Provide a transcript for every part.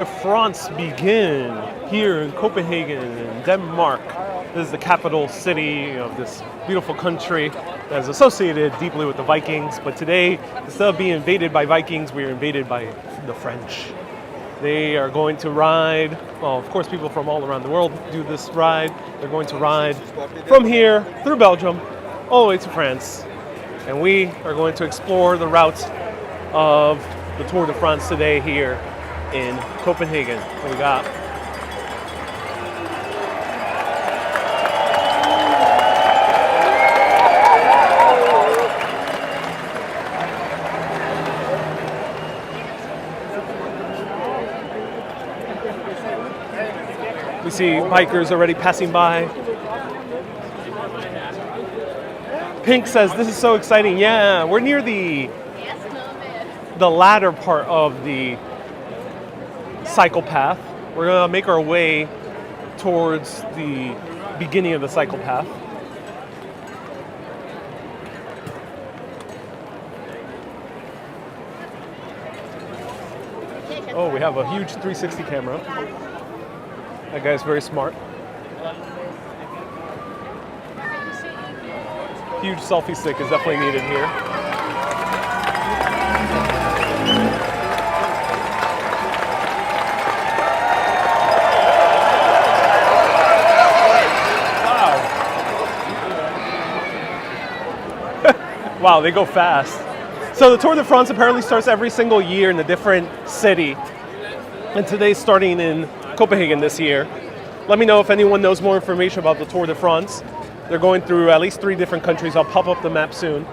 France begin here in Copenhagen, in Denmark. This is the capital city of this beautiful country that is associated deeply with the Vikings. But today, instead of being invaded by Vikings, we are invaded by the French. They are going to ride, well, of course, people from all around the world do this ride. They're going to ride from here through Belgium all the way to France. And we are going to explore the route of the Tour de France today here in Copenhagen. What we got? We see bikers already passing by. Pink says, "This is so exciting." Yeah, we're near the latter part of the cycle path. We're gonna make our way towards the beginning of the cycle path. Oh, we have a huge 360 camera. That guy's very smart. Huge selfie stick is definitely needed here. Wow, they go fast. So the Tour de France apparently starts every single year in a different city. And today's starting in Copenhagen this year. Let me know if anyone knows more information about the Tour de France. They're going through at least 3 different countries. I'll pop up the map soon.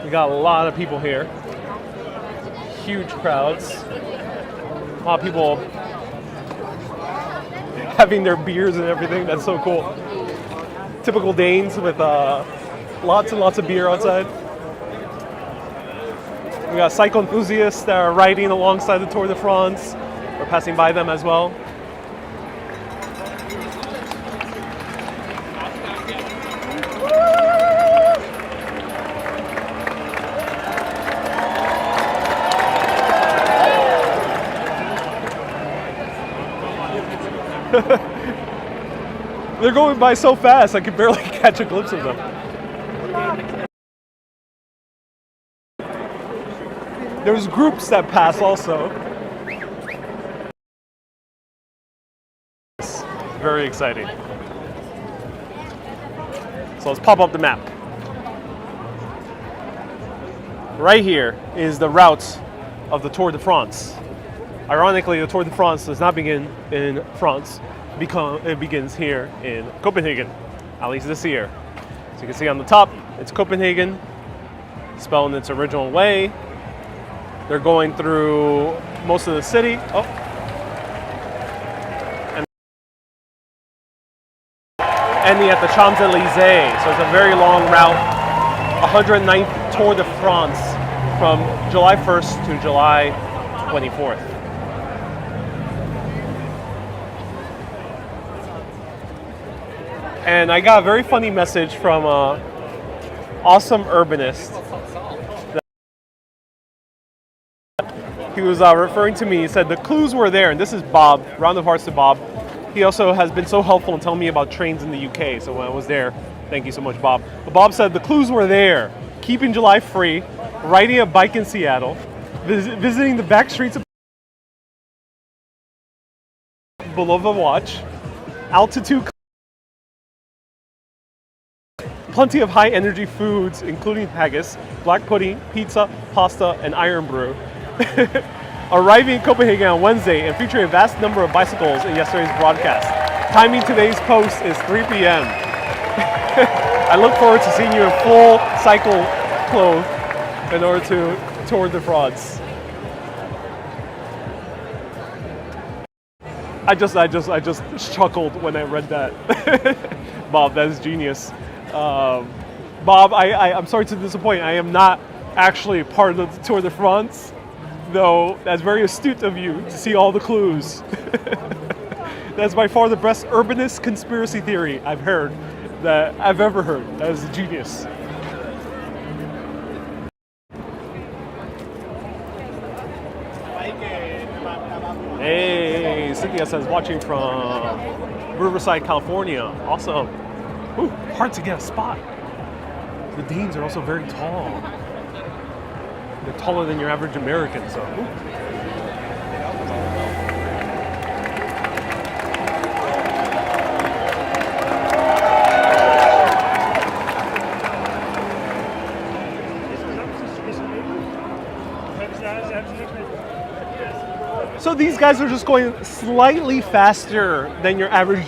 We got a lot of people here. Huge crowds. A lot of people having their beers and everything. That's so cool. Typical Danes with lots and lots of beer outside. We got cycle enthusiasts that are riding alongside the Tour de France. We're passing by them as well. They're going by so fast, I can barely catch a glimpse of them. There's groups that pass also. It's very exciting. So let's pop up the map. Right here is the route of the Tour de France. Ironically, the Tour de France does not begin in France. It begins here in Copenhagen, at least this year. So you can see on the top, it's Copenhagen, spelled in its original way. They're going through most of the city. Oh. And ending at the Champs-Élysées. So it's a very long route. 109th Tour de France from July 1st to July 24th. And I got a very funny message from an awesome urbanist. He was referring to me. He said the clues were there, and this is Bob. Round of hearts to Bob. He also has been so helpful in telling me about trains in the UK. So when I was there, thank you so much, Bob. But Bob said the clues were there. Keeping July free, riding a bike in Seattle, visiting the back streets of Bulova Watch, altitude. Plenty of high-energy foods, including haggis, black pudding, pizza, pasta, and iron brew. Arriving in Copenhagen on Wednesday and featuring a vast number of bicycles in yesterday's broadcast. Timing today's post is 3 p.m. I look forward to seeing you in full cycle clothes in order to Tour de France. I just chuckled when I read that. Bob, that is genius. Bob, I'm sorry to disappoint. I am not actually part of the Tour de France, though that's very astute of you to see all the clues. That's by far the best urbanist conspiracy theory I've ever heard. That is genius. Cynthia says watching from Riverside, California. Awesome. Ooh, hard to get a spot. The Danes are also very tall. They're taller than your average American, so. Ooh. So these guys are just going slightly faster than your average.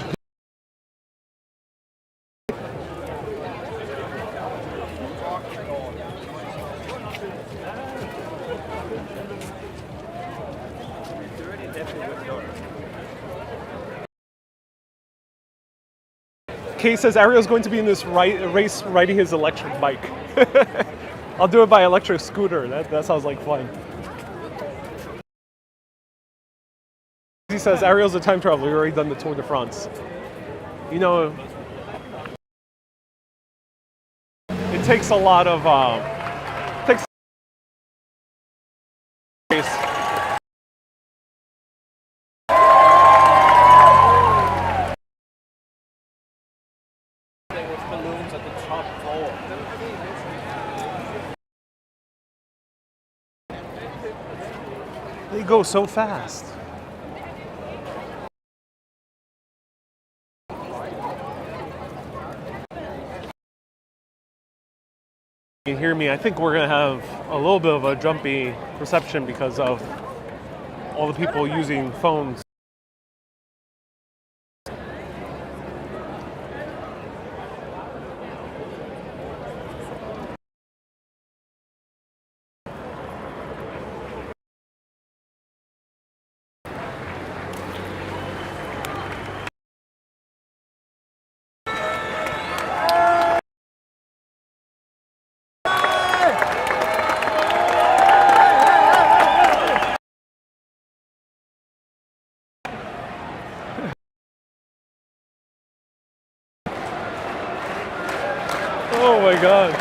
Kay says Ariel's going to be in this race riding his electric bike. I'll do it by electric scooter. That sounds like fun. He says Ariel's a time traveler. We've already done the Tour de France. You know, it takes a lot of balloons at the top floor. They go so fast. You can hear me. I think we're going to have a little bit of a jumpy reception because of all the people using phones. Oh my God.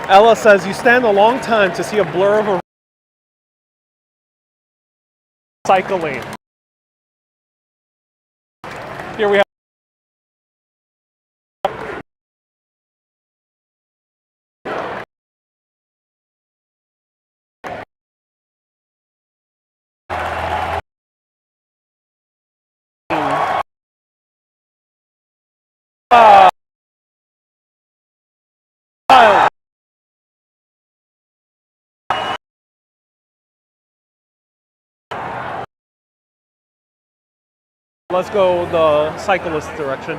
Ella says you stand a long time to see a blur of a cycling. Here we have let's go the cyclist direction.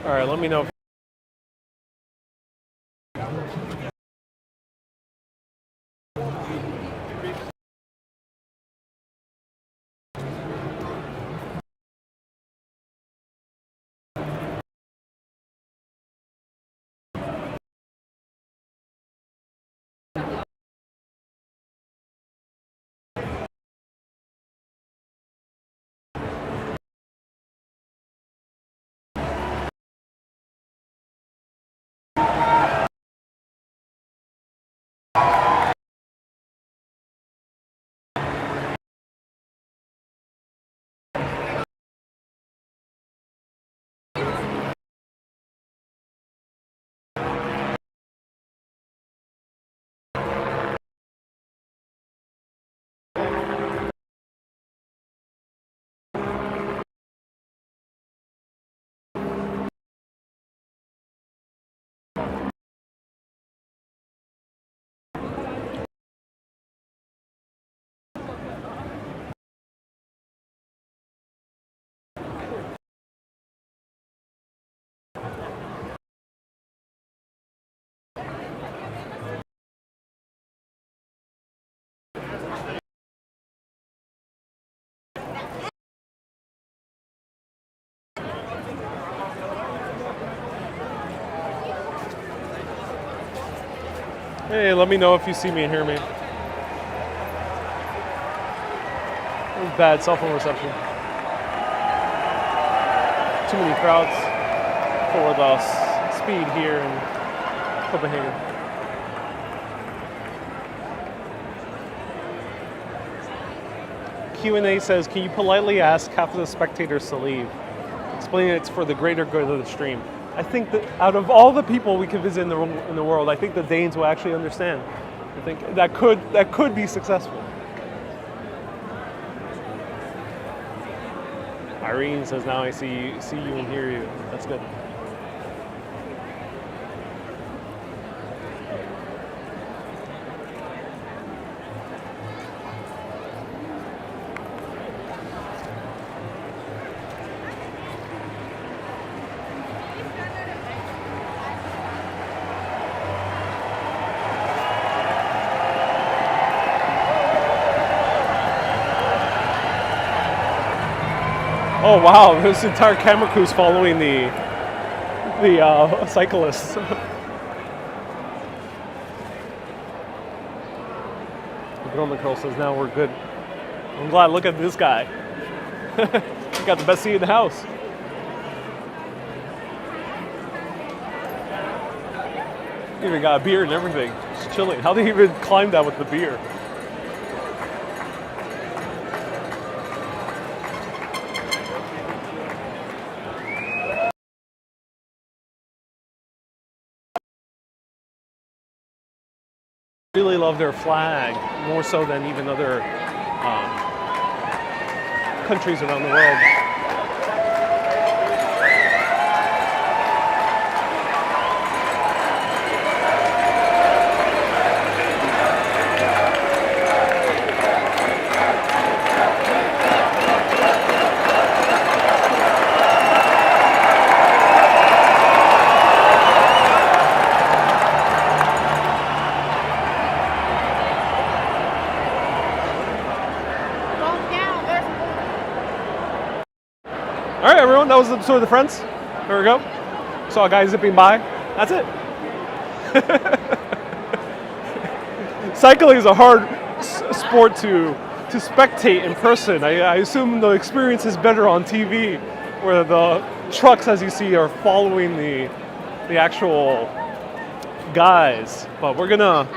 All right, let me know. Hey, let me know if you see me and hear me. Bad cell phone reception. Too many crowds for the speed here in Copenhagen. Q&A says, can you politely ask half of the spectators to leave? Explaining it's for the greater good of the stream. I think that out of all the people we can visit in the world, I think the Danes will actually understand. I think that could be successful. Irene says, now I see you and hear you. That's good. Oh wow, this entire camera crew's following the cyclists. The girl says, now we're good. I'm glad, look at this guy. He got the best seat in the house. Even got a beer and everything. Just chilling. How did he even climb that with the beer? Really love their flag, more so than even other countries around the world. All right, everyone, that was the episode of The Friends. There we go. Saw a guy zipping by. That's it. Cycling is a hard sport to spectate in person. I assume the experience is better on TV, where the trucks, as you see, are following the actual guys. But we're going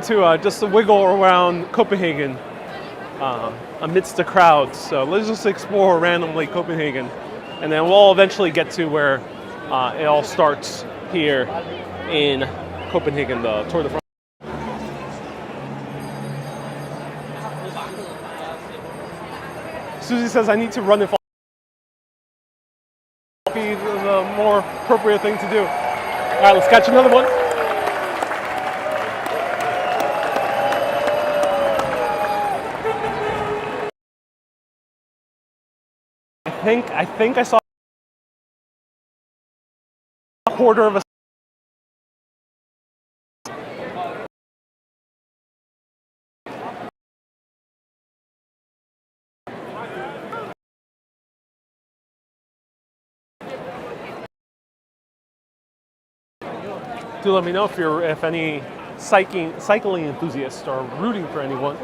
to just wiggle around Copenhagen. Amidst the crowds. So let's just explore randomly Copenhagen, and then we'll eventually get to where it all starts here in Copenhagen, the Tour de France. Susie says, I need to run and follow. Be the more appropriate thing to do. All right, let's catch another one. I think I saw a quarter of a. Do let me know if any cycling enthusiasts are rooting for anyone.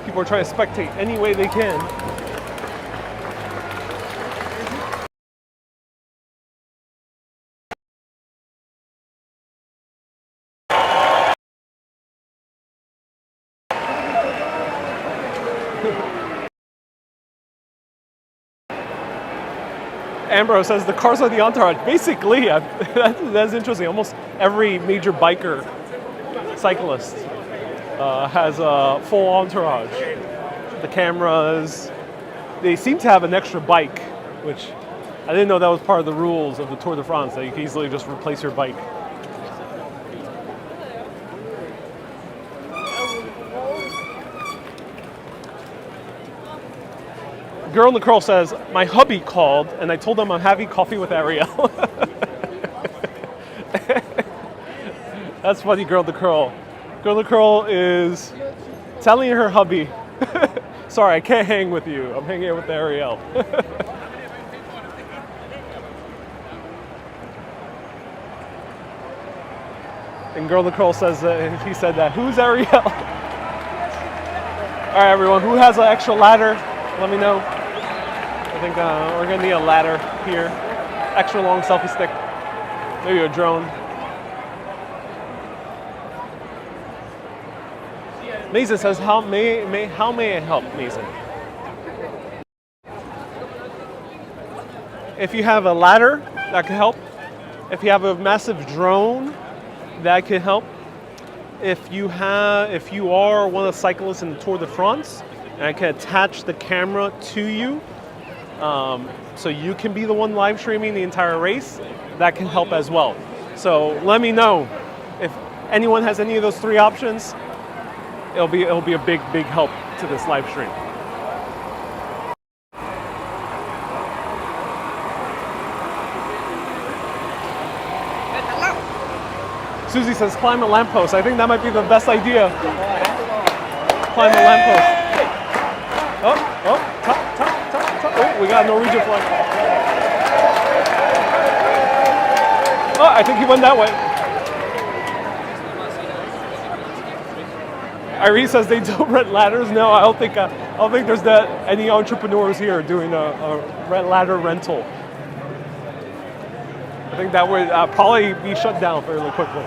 People are trying to spectate any way they can. Ambrose says the cars are the entourage. Basically, that's interesting. Almost every major biker cyclist has a full entourage. The cameras, they seem to have an extra bike, which I didn't know that was part of the rules of the Tour de France, that you can easily just replace your bike. Girl in the Curl says, my hubby called and I told him I'm having coffee with Ariel. That's funny, Girl in the Curl. Girl in the Curl is telling her hubby, sorry, I can't hang with you. I'm hanging out with Ariel. And Girl in the Curl says, he said that, who's Ariel? All right, everyone, who has an extra ladder? Let me know. I think we're gonna need a ladder here. Extra long selfie stick. Maybe a drone. Mason says, how may I help, Mason? If you have a ladder, that could help. If you have a massive drone, that could help. If you are one of the cyclists in the Tour de France, and I can attach the camera to you, so you can be the one live streaming the entire race, that can help as well. So let me know if anyone has any of those three options. It'll be a big help to this live stream. Susie says, climb a lamppost. I think that might be the best idea. Climb a lamppost. Oh, top. Oh, we got a Norwegian flag. Oh, I think he went that way. Irene says they don't rent ladders. No, I don't think there's any entrepreneurs here doing a ladder rental. I think that would probably be shut down fairly quickly.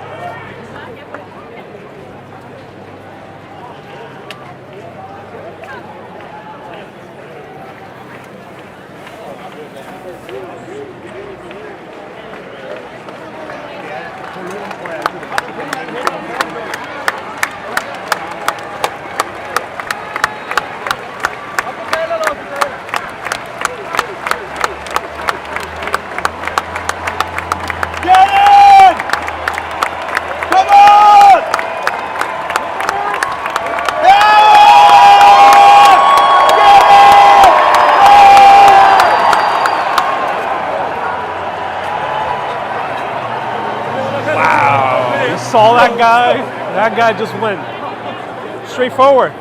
Saw that guy? That guy just went straight forward.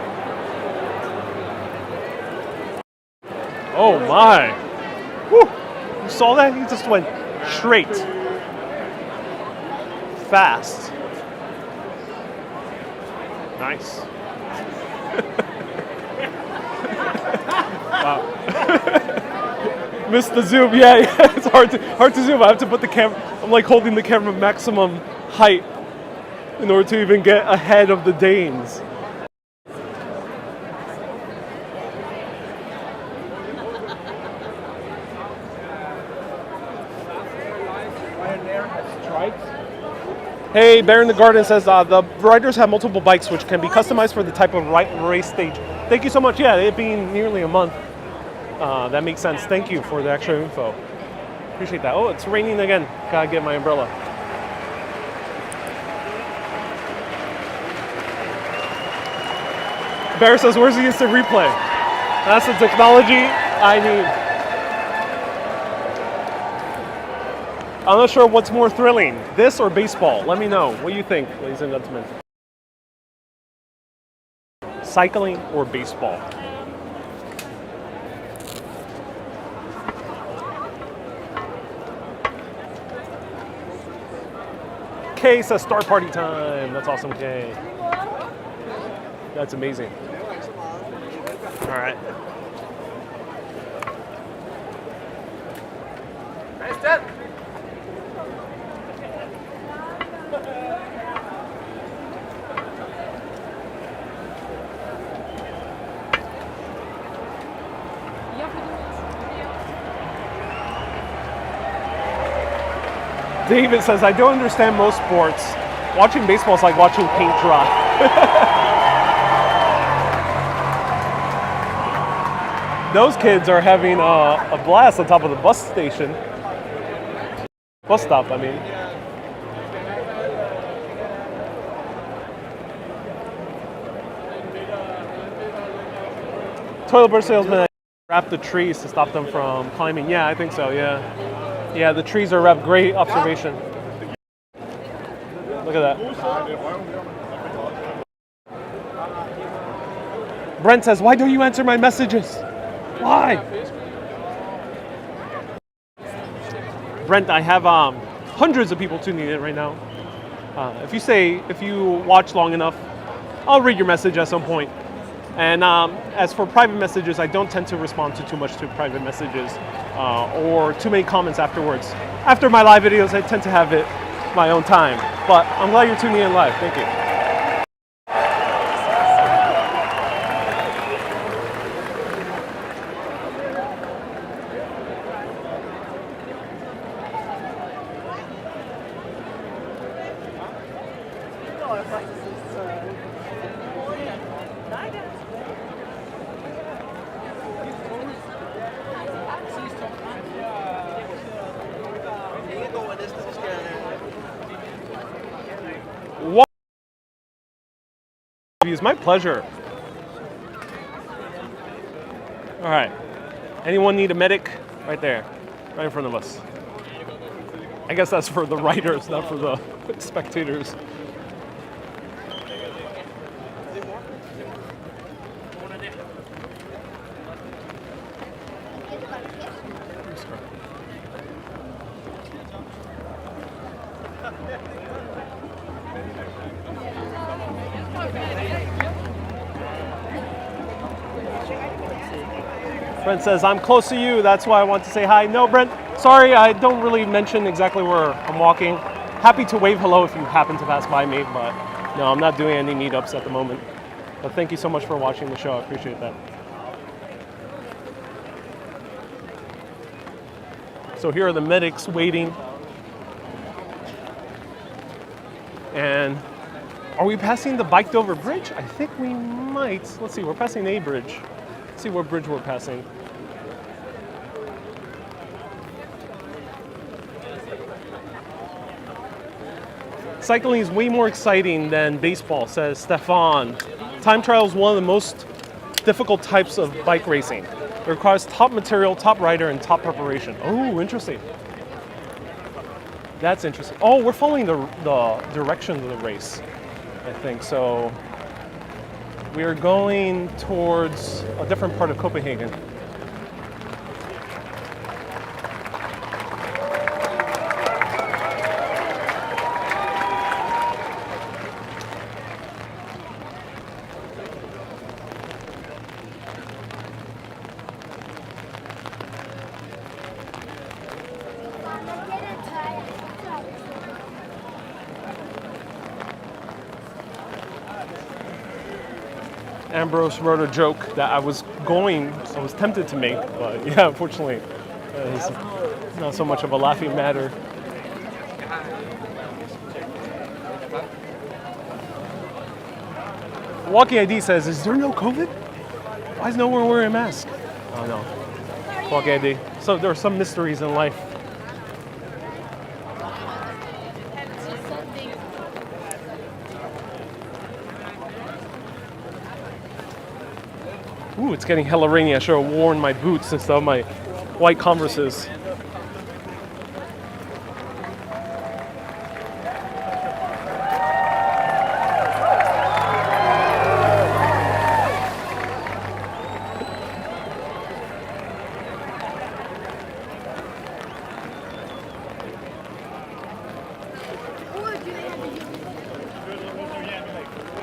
Oh my. Woo. You saw that? He just went straight. Fast. Nice. Wow. Missed the zoom. Yeah, it's hard to zoom. I have to put the camera, I'm like holding the camera maximum height in order to even get ahead of the Danes. Hey, Bear in the Garden says the riders have multiple bikes which can be customized for the type of race stage. Thank you so much. Yeah, it being nearly a month, that makes sense. Thank you for the extra info. Appreciate that. Oh, it's raining again. Gotta get my umbrella. Bear says, where's the instant replay? That's the technology I need. I'm not sure what's more thrilling, this or baseball. Let me know. What do you think, ladies and gentlemen? Cycling or baseball? Kay says start party time. That's awesome, Kay. That's amazing. All right. Nice step. David says, I don't understand most sports. Watching baseball is like watching paint dry. Those kids are having a blast on top of the bus station. Bus stop, I mean. Toilet brush salesman Wrap the trees to stop them from climbing. Yeah, I think so, yeah. Yeah, the trees are wrapped. Great observation. Look at that. Brent says, why don't you answer my messages? Why? Brent, I have hundreds of people tuning in right now. If you watch long enough, I'll read your message at some point. And as for private messages, I don't tend to respond to too much to private messages or too many comments afterwards. After my live videos, I tend to have it my own time. But I'm glad you're tuning in live. Thank you. It's my pleasure. All right. Anyone need a medic? Right there, right in front of us. I guess that's for the writers, not for the spectators. Brent says, I'm close to you, that's why I want to say hi. No, Brent, sorry, I don't really mention exactly where I'm walking. Happy to wave hello if you happen to pass by me, but no, I'm not doing any meetups at the moment. But thank you so much for watching the show, I appreciate that. So here are the medics waiting. And are we passing the biked over bridge? I think we might. Let's see, we're passing a bridge. Let's see what bridge we're passing. Cycling is way more exciting than baseball, says Stefan. Time trial is one of the most difficult types of bike racing. It requires top material, top rider, and top preparation. Oh, interesting. That's interesting. Oh, we're following the direction of the race, I think. So we are going towards a different part of Copenhagen. Ambrose wrote a joke that I was tempted to make, but yeah, unfortunately, it's not so much of a laughing matter. Walking ID says, is there no COVID? Why is no one wearing a mask? Oh no, Walking ID. So there are some mysteries in life. Ooh, it's getting hella rainy. I should have worn my boots instead of my white Converses.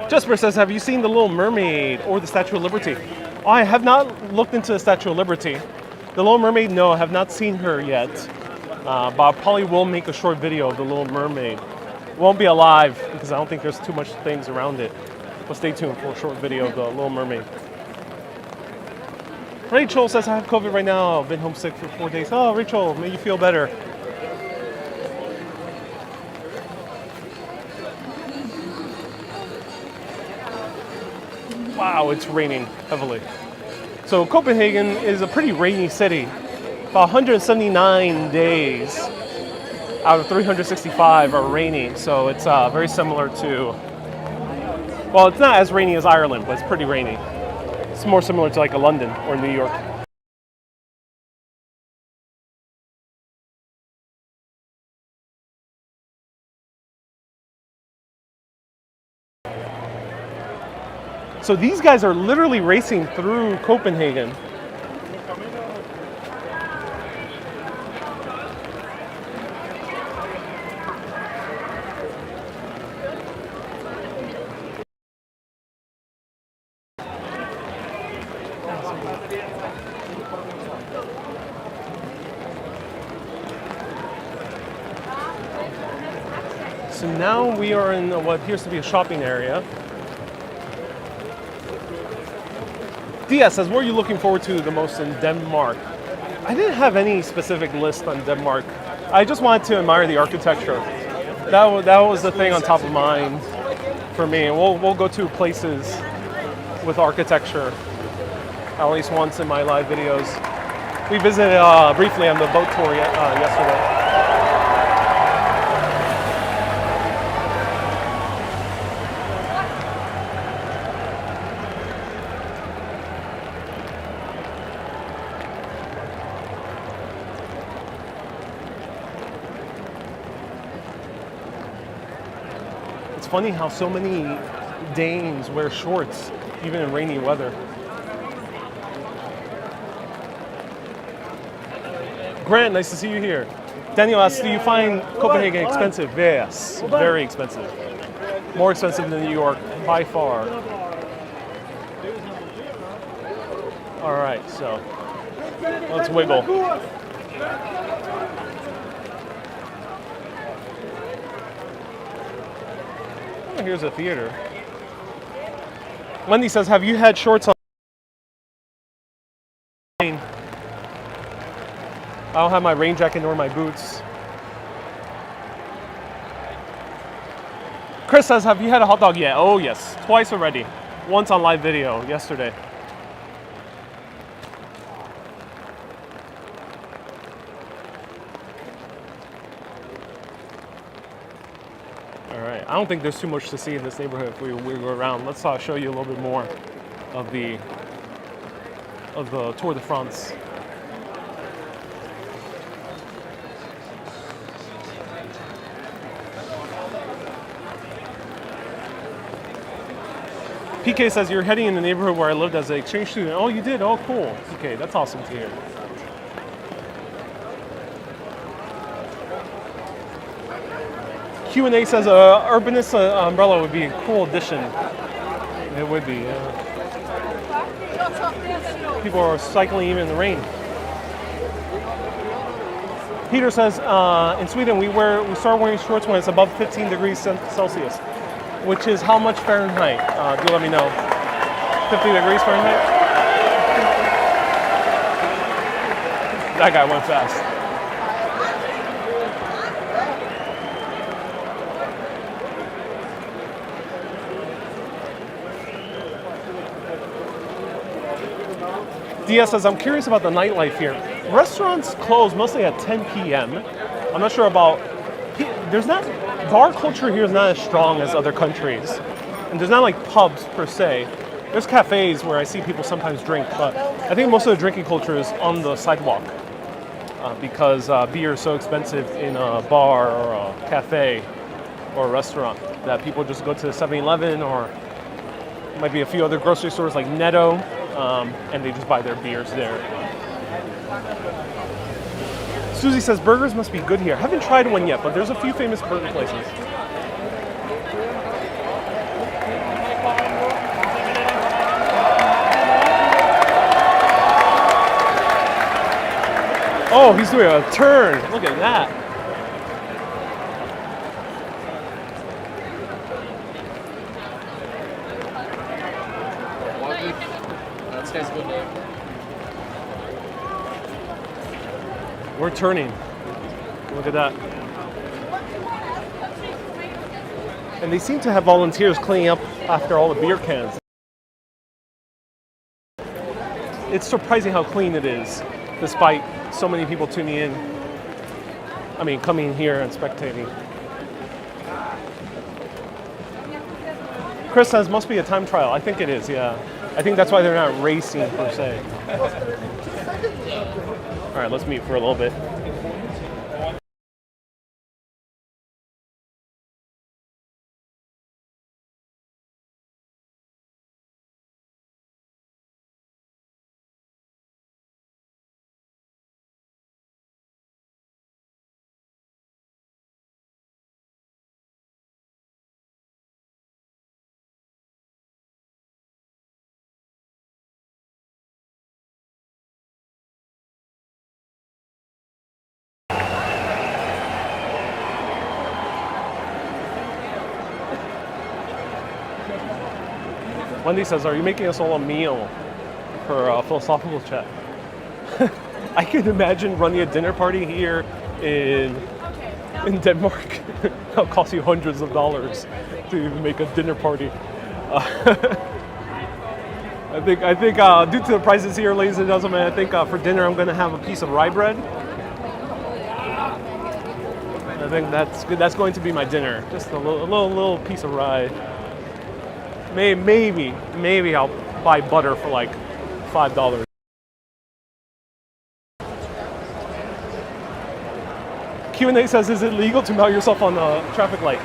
Jesper says, have you seen The Little Mermaid or the Statue of Liberty? I have not looked into the Statue of Liberty. The Little Mermaid, no, I have not seen her yet. But I probably will make a short video of The Little Mermaid. It won't be alive because I don't think there's too much things around it. But stay tuned for a short video of The Little Mermaid. Rachel says, I have COVID right now. I've been homesick for 4 days. Oh, Rachel, may you feel better. Wow, it's raining heavily. So Copenhagen is a pretty rainy city. About 179 days out of 365 are rainy. So it's very similar to, well, it's not as rainy as Ireland, but it's pretty rainy. It's more similar to like a London or New York. So these guys are literally racing through Copenhagen. So now we are in what appears to be a shopping area. Dia says, what are you looking forward to the most in Denmark? I didn't have any specific list on Denmark. I just wanted to admire the architecture. That was the thing on top of mind for me. We'll go to places with architecture at least once in my live videos. We visited briefly on the boat tour yesterday. It's funny how so many Danes wear shorts, even in rainy weather. Grant, nice to see you here. Daniel asks, do you find Copenhagen expensive? Yes, very expensive. More expensive than New York, by far. All right, so let's wiggle. Oh, here's a theater. Wendy says, have you had shorts on? I don't have my rain jacket nor my boots. Chris says, have you had a hot dog yet? Oh yes, twice already. Once on live video yesterday. All right, I don't think there's too much to see in this neighborhood if we go around. Let's show you a little bit more of the Tour de France. PK says, you're heading in the neighborhood where I lived as an exchange student. Oh, you did? Oh, cool. Okay, that's awesome to hear. Q&A says, Urbanist umbrella would be a cool addition. It would be, yeah. People are cycling even in the rain. Peter says, in Sweden, we start wearing shorts when it's above 15 degrees Celsius, which is how much Fahrenheit? Do let me know. 50 degrees Fahrenheit? That guy went fast. Dia says, I'm curious about the nightlife here. Restaurants close mostly at 10 p.m. I'm not sure about, bar culture here is not as strong as other countries. And there's not like pubs per se. There's cafes where I see people sometimes drink, but I think most of the drinking culture is on the sidewalk because beer is so expensive in a bar or a cafe or a restaurant that people just go to the 7-Eleven or might be a few other grocery stores like Netto, and they just buy their beers there. Susie says, burgers must be good here. I haven't tried one yet, but there's a few famous burger places. Oh, he's doing a turn. Look at that. We're turning. Look at that. And they seem to have volunteers cleaning up after all the beer cans. It's surprising how clean it is, despite so many people tuning in. I mean, coming here and spectating. Chris says, must be a time trial. I think it is, yeah. I think that's why they're not racing per se. All right, let's meet for a little bit. Wendy says, are you making us all a meal for a philosophical chat? I can imagine running a dinner party here in Denmark. It'll cost you hundreds of dollars to make a dinner party. I think due to the prices here, ladies and gentlemen, I think for dinner I'm going to have a piece of rye bread. I think that's good. That's going to be my dinner. Just a little piece of rye. Maybe I'll buy butter for like $5. Q&A says, is it legal to mount yourself on a traffic light?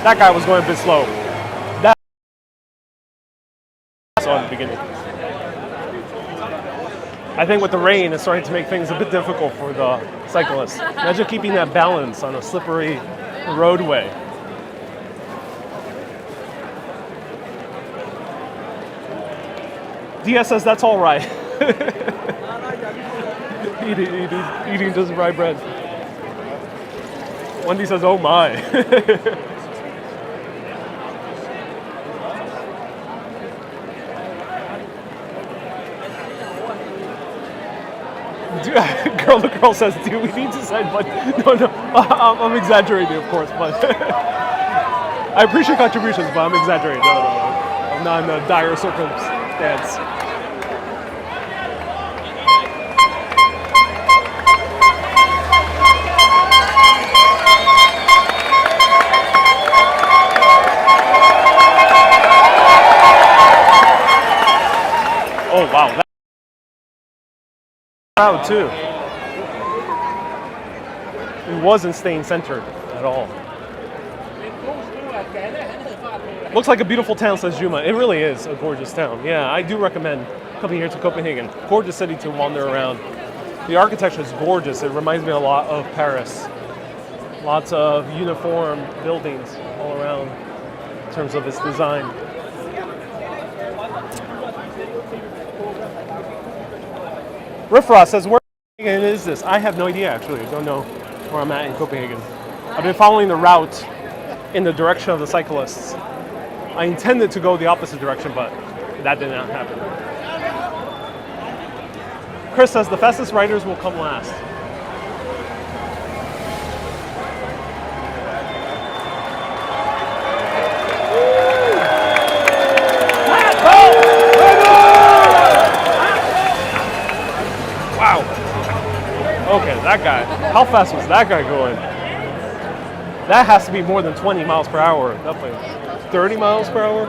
That guy was going a bit slow. That's on the beginning. I think with the rain, it's starting to make things a bit difficult for the cyclists. Imagine keeping that balance on a slippery roadway. DS says that's all right. eating just rye bread. Wendy says, oh my. The girl says, do we need to sign but no, I'm exaggerating, of course, but I appreciate contributions, but I'm exaggerating. No. I'm not in a dire circumstance. Oh wow, that's loud too. It wasn't staying centered at all. Looks like a beautiful town, says Juma. It really is a gorgeous town. Yeah, I do recommend coming here to Copenhagen. Gorgeous city to wander around. The architecture is gorgeous. It reminds me a lot of Paris. Lots of uniform buildings all around in terms of its design. Riffraw says, where is this? I have no idea, actually. I don't know where I'm at in Copenhagen. I've been following the route in the direction of the cyclists. I intended to go the opposite direction, but that did not happen. Chris says the fastest riders will come last. Wow. Okay, that guy. How fast was that guy going? That has to be more than 20 miles per hour. Definitely 30 miles per hour.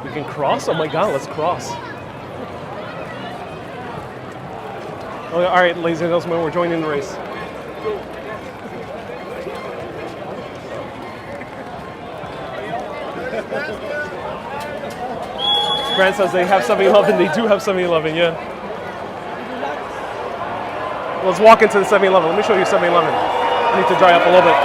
We can cross? Oh my god, let's cross. Oh, all right, ladies and gentlemen, we're joining the race. Grant says they have 7-Eleven. They do have 7-Eleven, yeah. Let's walk into the 7-Eleven. Let me show you 7-Eleven. I need to dry up a little bit.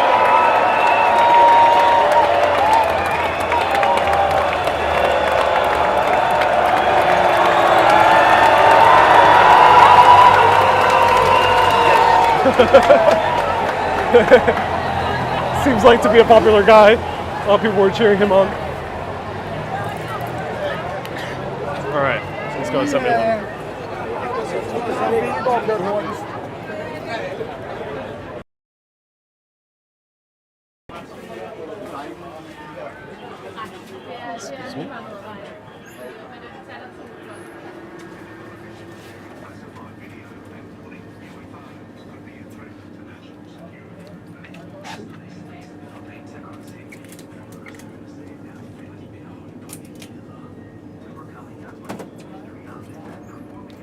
Seems like to be a popular guy. A lot of people were cheering him on. All right, let's go to 7-Eleven. Excuse me.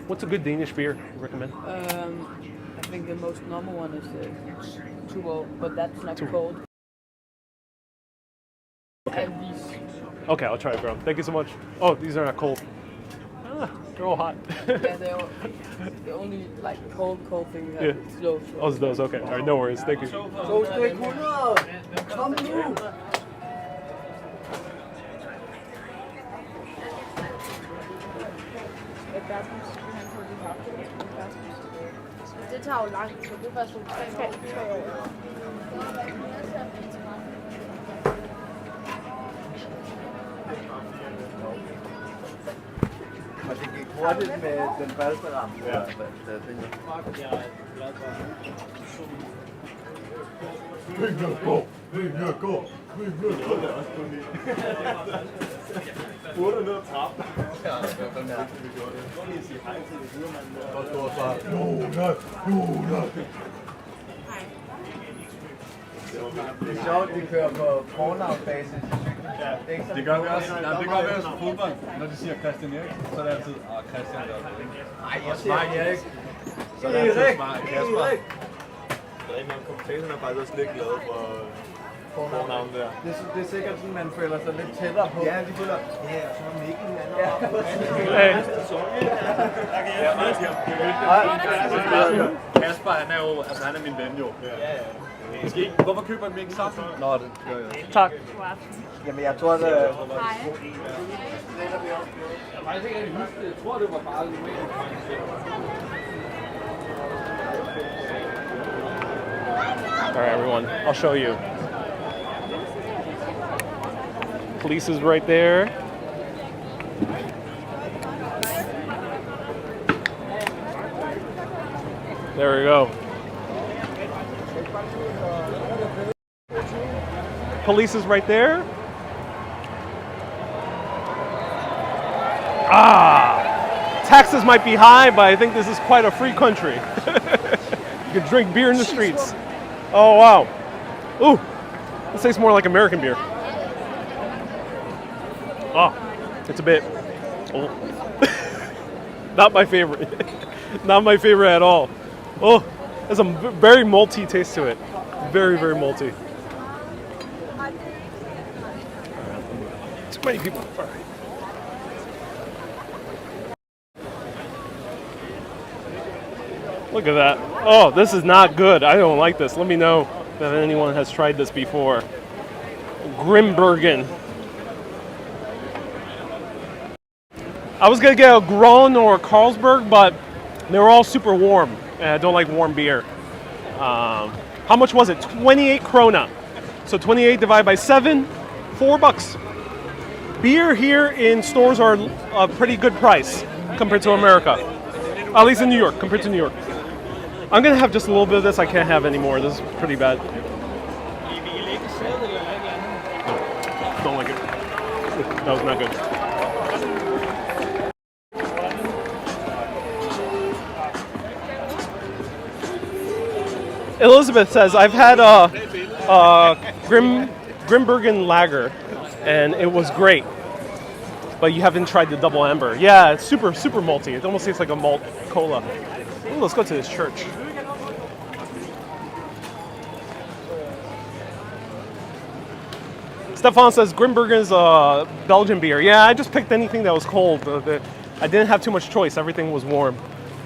What's a good Danish beer you recommend? I think the most normal one is the Tuborg, but that's not cold. Okay. And these. Okay, I'll try it, bro. Thank you so much. Oh, these are not cold. They're all hot. Yeah, the only like cold thing we have Yeah. is those. Oh, it's those. Okay. All right. No worries. Thank you. Så stik 100! Kom nu! Det tager jo lang tid. Det var sådan 3 år. Og det gik hurtigt med den første ramme. Ja. Gå! Burde ned ad trappen. Det er sjovt, de kører på fornavnbasis. Det gør vi også. Nej, det gør vi også på fodbold. Når de siger Christian Eriksen, så er det altid Christian der. Nej, jeg siger Erik. Så er det altid smart Kasper. Kommentatoren er faktisk også lidt glad for fornavnet der. Det er sikkert sådan, man føler sig lidt tættere på. Ja, de føler, ja, så er Mikkel, Kasper, han er jo, altså han er min ven jo. Hvorfor køber man ikke sammen? Nå, det gør jeg. Tak. Jamen, jeg tror, det er... Jeg tror, det var bare lidt mere. All right, everyone. I'll show you. Police is right there. There we go. Police is right there. Taxes might be high, but I think this is quite a free country. You can drink beer in the streets. Oh, wow. Ooh, this tastes more like American beer. Oh, it's a bit... Oh. Not my favorite. Not my favorite at all. Oh, there's a very malty taste to it. Very, very malty. Too many people. All right. Look at that. Oh, this is not good. I don't like this. Let me know if anyone has tried this before. Grimbergen. I was going to get a Gron or a Carlsberg, but they were all super warm. And I don't like warm beer. How much was it? 28 krona. So 28 divided by 7, $4. Beer here in stores are a pretty good price compared to America. At least in New York, compared to New York. I'm gonna have just a little bit of this. I can't have any more. This is pretty bad. Don't like it. That was not good. Elizabeth says, I've had a Grimbergen Lager, and it was great. But you haven't tried the double amber. Yeah, it's super, super malty. It almost tastes like a malt cola. Ooh, let's go to this church. Stefan says Grimbergen is a Belgian beer. Yeah, I just picked anything that was cold. I didn't have too much choice. Everything was warm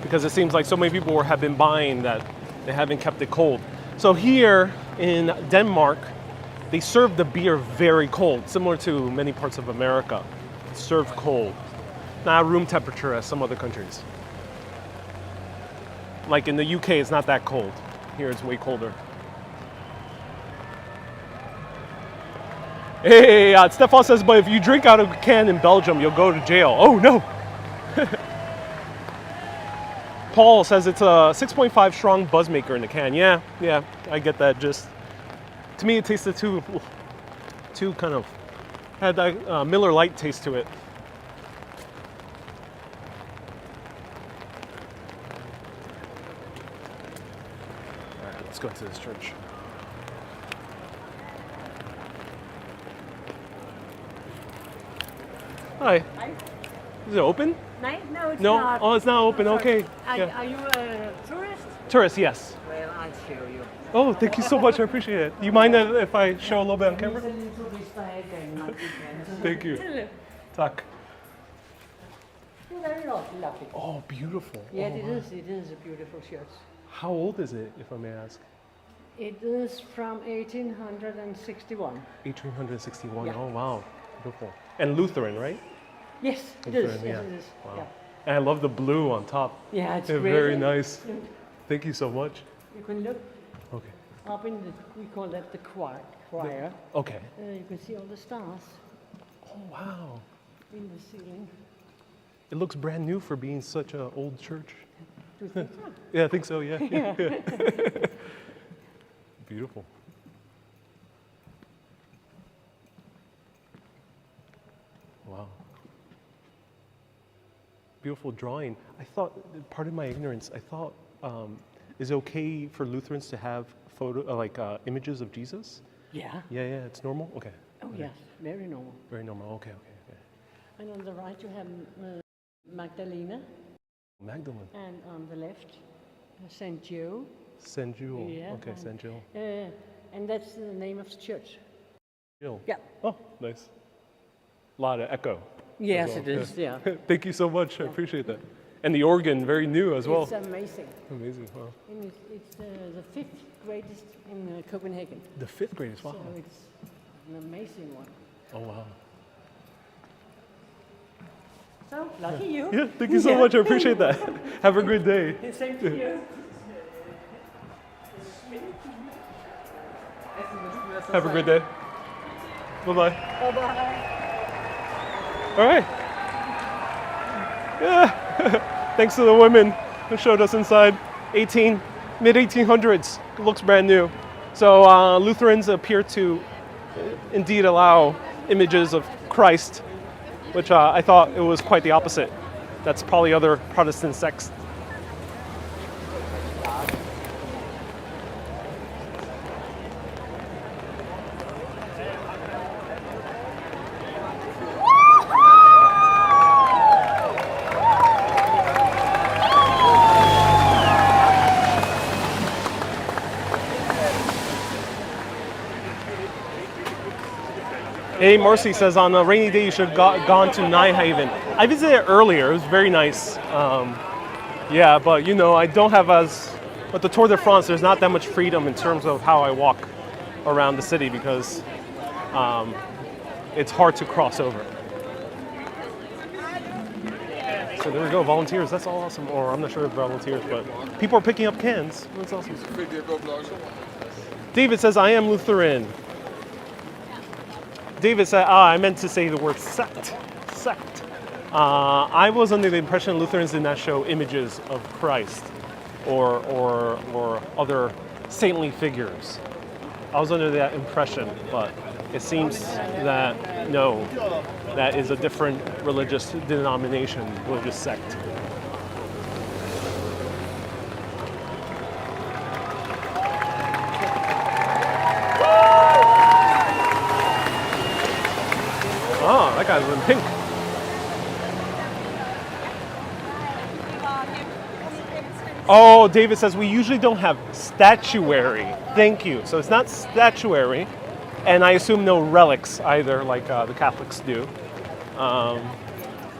because it seems like so many people have been buying that they haven't kept it cold. So here in Denmark, they serve the beer very cold, similar to many parts of America. It's served cold, not room temperature as some other countries. Like in the UK, it's not that cold. Here it's way colder. Hey, Stefan says, but if you drink out of a can in Belgium, you'll go to jail. Oh no! Paul says it's a 6.5 strong buzzmaker in the can. Yeah, I get that. Just to me, it tasted too kind of had that Miller Lite taste to it. All right, let's go to this church. Hi. Is it open? No, it's No? not. Oh, it's not open. Sorry. Okay. Are, Yeah. are you a tourist? Tourist, yes. Well, I'll show you. Oh, thank you so much. I appreciate it. You mind if I show a little bit on camera? Thank you. Tak. very lovely. Oh, beautiful. Yeah, oh, it wow. is. It is a beautiful church. How old is it, if I may ask? It is from 1861. 1861. Yeah. Oh, wow. Beautiful. And Lutheran, right? Yes, it Lutheran, is. yeah. Yes, it is. Wow. Yeah. And I love the blue on top. Yeah, it's Yeah, great. very nice. Thank you so much. You can look Okay. up in the, we call that the choir. Okay. You can see all the stars Oh, wow. in the ceiling. It looks brand new for being such an old church. Do you think so? Yeah, I think so, yeah. Beautiful. Wow. Beautiful drawing. I thought, pardon my ignorance, I thought, is it okay for Lutherans to have images of Jesus? Yeah. Yeah, yeah, it's normal? Okay. Oh, yes. Very normal. Very normal. Okay, okay, okay. And on the right you have Magdalena, Magdalene. and on the left Saint Joe. Saint Jewel. Yeah, Okay, Saint Jewel. And that's the name of the church. Jewel. Yeah. Oh, nice. A lot of echo. Yes, well, it is. Yeah. Thank you so much. I appreciate that. And the organ, very new as well. It's amazing. Amazing. Wow. And it's the fifth greatest in Copenhagen. The fifth greatest. Wow. So it's an amazing one. Oh, wow. So, lucky you. Yeah, thank you so much. I appreciate that. Have a good day. Same to you. Have a good day. Bye-bye. Bye-bye. All right. Yeah. Thanks to the women who showed us inside. Mid-1800s. It looks brand new. So Lutherans appear to indeed allow images of Christ, which I thought it was quite the opposite. That's probably other Protestant sects. Hey, Marcy says on a rainy day you should have gone to Nijhaven. I visited earlier. It was very nice. Yeah, but you know, I don't have but the Tour de France, there's not that much freedom in terms of how I walk around the city because it's hard to cross over. So there we go, volunteers. That's awesome. Or I'm not sure if volunteers, but people are picking up cans. That's awesome. David says, I am Lutheran. David said, I meant to say the word sect. Sect. I was under the impression Lutherans did not show images of Christ or other saintly figures. I was under that impression, but it seems that no, that is a different religious denomination, religious sect. Oh, that guy's in pink. Oh, David says we usually don't have statuary. Thank you. So it's not statuary, and I assume no relics either, like the Catholics do.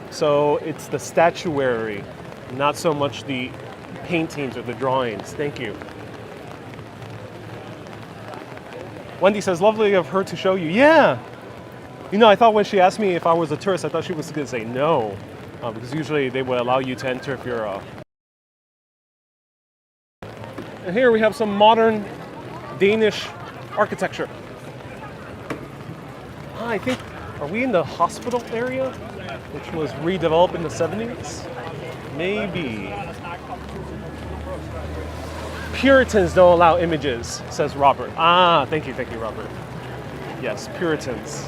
So it's the statuary, not so much the paintings or the drawings. Thank you. Wendy says, lovely of her to show you. Yeah. You know, I thought when she asked me if I was a tourist, I thought she was going to say no, because usually they would allow you to enter if you're a... And here we have some modern Danish architecture. I think, are we in the hospital area, which was redeveloped in the 70s? Maybe. Puritans don't allow images, says Robert. Ah, thank you, Robert. Yes, Puritans.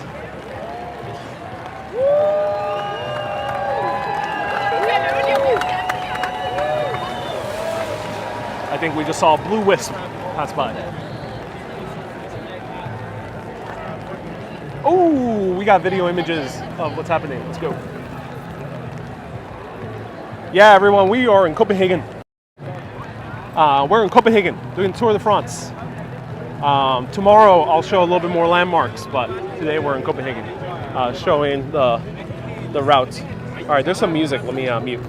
I think we just saw a blue wisp pass by. Oh, we got video images of what's happening. Let's go. Yeah, everyone, we are in Copenhagen. We're in Copenhagen doing Tour de France. Tomorrow I'll show a little bit more landmarks, but today we're in Copenhagen, showing the route. All right, there's some music. Let me mute.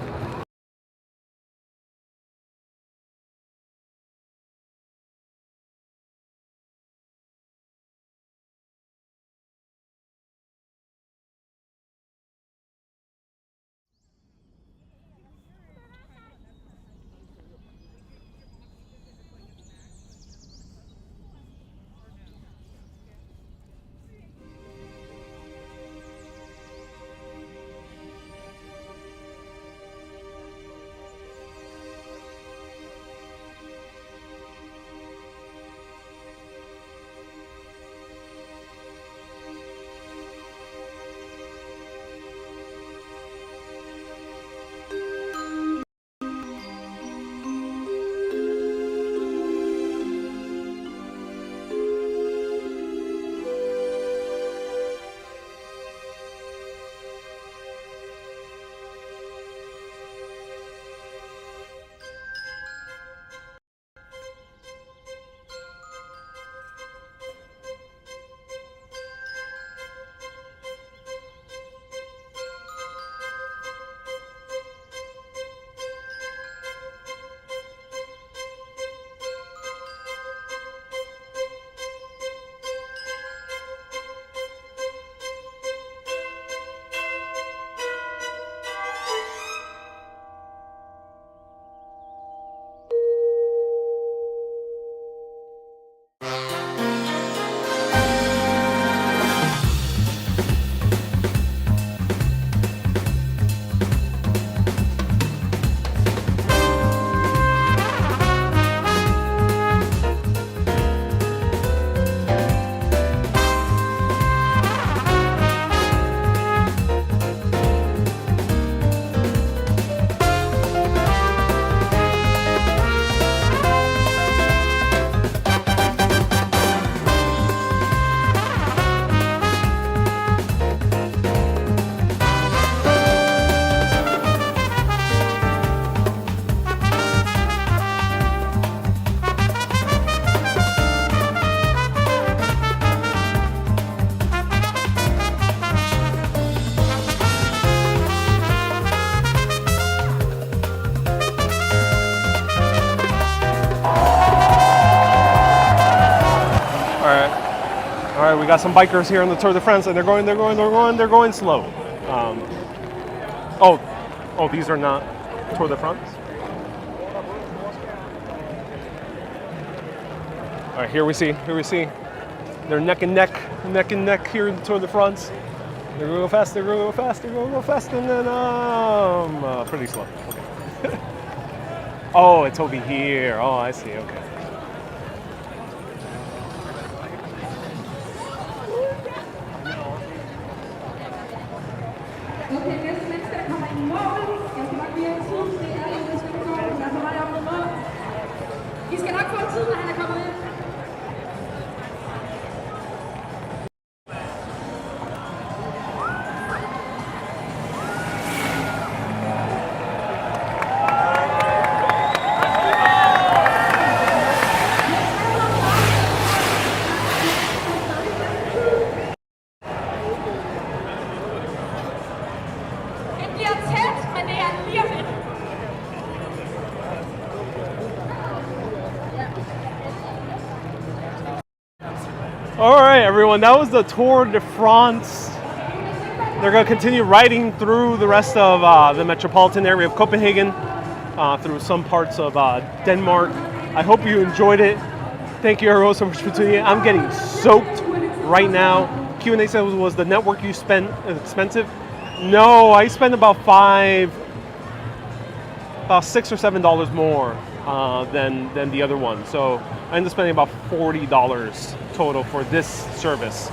All right, we got some bikers here on the Tour de France, and they're going slow. Oh, these are not Tour de France. All right, here we see. They're neck and neck here in the Tour de France. They're going to go fast, and then pretty slow. Okay. Oh, it's over here. Oh, I see. Okay. Okay, næste menneske, der kommer i mål. Jeg skal nok give jer tid. Det er Jonas Vingegaard, der er på vej op mod mål. I skal nok få tid, når han er kommet ind. All right, everyone, that was the Tour de France. They're going to continue riding through the rest of the metropolitan area of Copenhagen, through some parts of Denmark. I hope you enjoyed it. Thank you everyone so much for tuning in. I'm getting soaked right now. Q&A said, was the network you spent expensive? No, I spent about $6 or $7 more than the other one. So I ended up spending about $40 total for this service.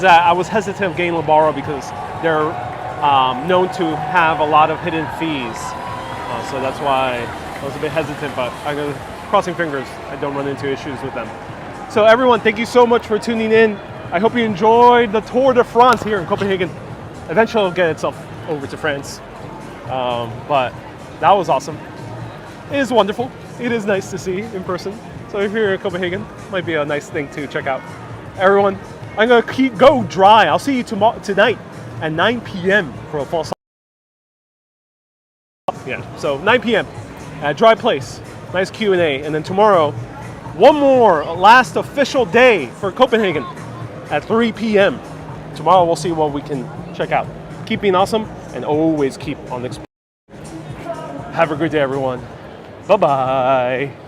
I was hesitant of getting Lebara because they're known to have a lot of hidden fees. So that's why I was a bit hesitant, but I'm crossing fingers I don't run into issues with them. So everyone, thank you so much for tuning in. I hope you enjoyed the Tour de France here in Copenhagen. Eventually it'll get itself over to France. But that was awesome. It is wonderful. It is nice to see in person. So if you're in Copenhagen, might be a nice thing to check out. Everyone, I'm gonna go dry. I'll see you tonight at 9 p.m. for a fall Yeah, so 9 p.m. at Dry Place. Nice Q&A. And then tomorrow, one more last official day for Copenhagen at 3 p.m. Tomorrow we'll see what we can check out. Keep being awesome and always keep on exploring. Have a great day, everyone. Bye-bye.